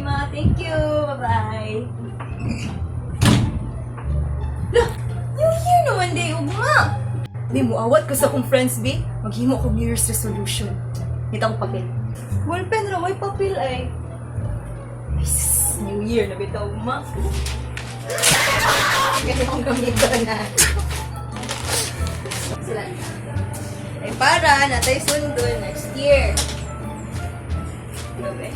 ma. Thank you. Bye-bye. Lah, New Year naman day, ugma. Di mo awat ko sa akong friends, be. Maghimo ko New Year's resolution. Nita ko papel. Ballpen ra, may papel ay. Ay, sis, New Year na bitaw, ugma. Ganyan akong gamito na. Sila. Ay, para, natay sundo next year. Gabi.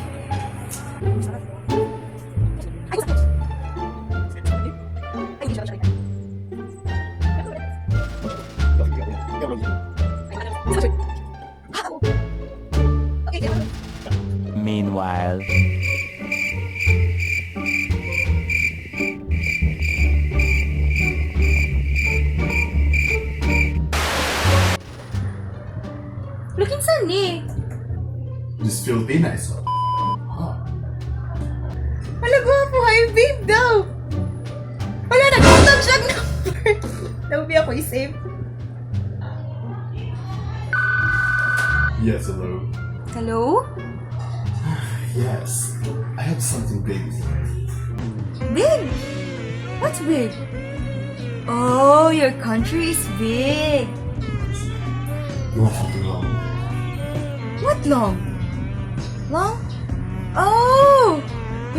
Meanwhile. Looking sunny. This Filipinas. Huh. Hala ba po, hi babe daw. Wala, nag-contact siya ng number. Daw ba ako i-save? Yes, hello. Hello? Yes, I have something big. Big? What's big? Oh, your country is big. You want something long? What long? Long? Oh!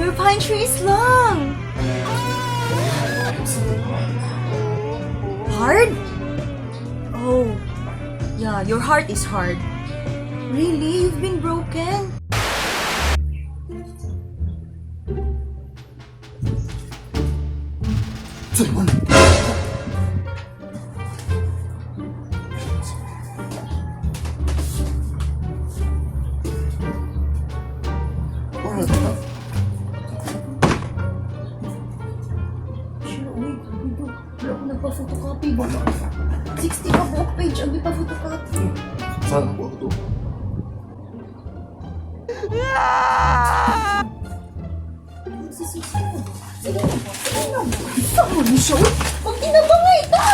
Your pine tree is long! I have something hard. Hard? Oh. Yeah, your heart is hard. Really? You've been broken? Simon! Alright, Wala ko nagpa-photocopy. 60 ka buong page ang ipa-photocopy. saan ako ito? Saan mo siya? Pag tinabangay ka!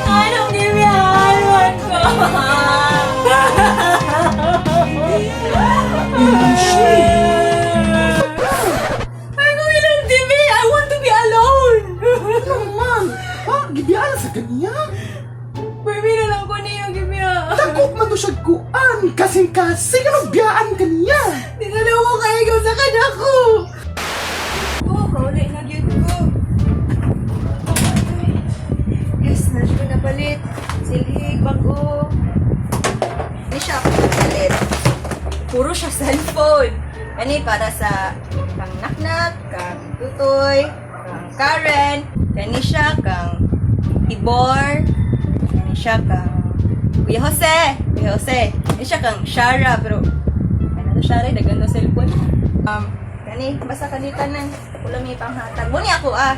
Anong gimihan ko? Ako ilang TV! I want to be alone! Naman! Ha? Gibiyala sa kanya? Permi na lang ko niyo gimihan. Takot man to siya kuan! Kasing-kasing! Anong biyaan kanya? Dinalaw ko kayo sa kanya ko! Oo, kaulay na yun ko. Yes, na siya napalit. Silhig, bago. Hindi siya ako napalit. Puro siya cellphone. Kani para sa kang naknak, kang tutoy, kang Karen. Kani siya kang Tibor. Kani siya kang Kuya Jose. Kuya Jose. Kani siya kang Shara, pero ano to Shara, dagan to cellphone. Kani, basta kanita nang wala may panghatag. Muni ako Ay,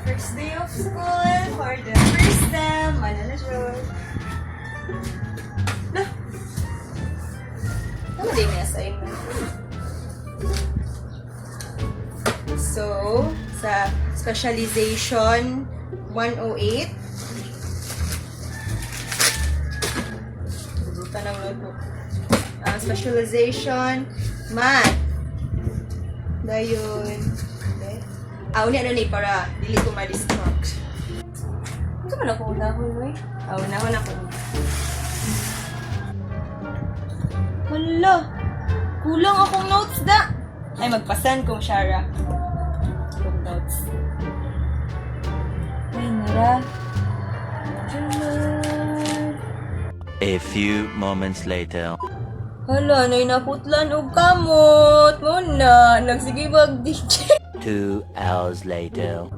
first day of school for the first time. Ano na siya? Lah. Ano din may assignment? So, sa specialization 108, buta ng notebook. Specialization math. Dayon. Okay. Una na ni para dili ko ma-distract. Ano man ako unahon mo eh? Unahon ako. Hala! Kulang akong notes da! Ay, magpasan kong Shara. Akong notes. Ay, nara. A few moments later. Hala, nay naputlan og kamot. Muna, nagsige mag-DJ. 2 hours later.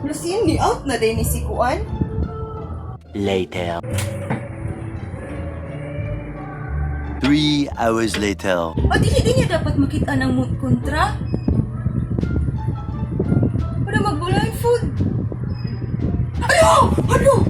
Lucian, di out na din ni si Kuan. Later. 3 hours later. O, dili niya dapat makita ng mood kontra. Para mag-blind food. Ano? Ano?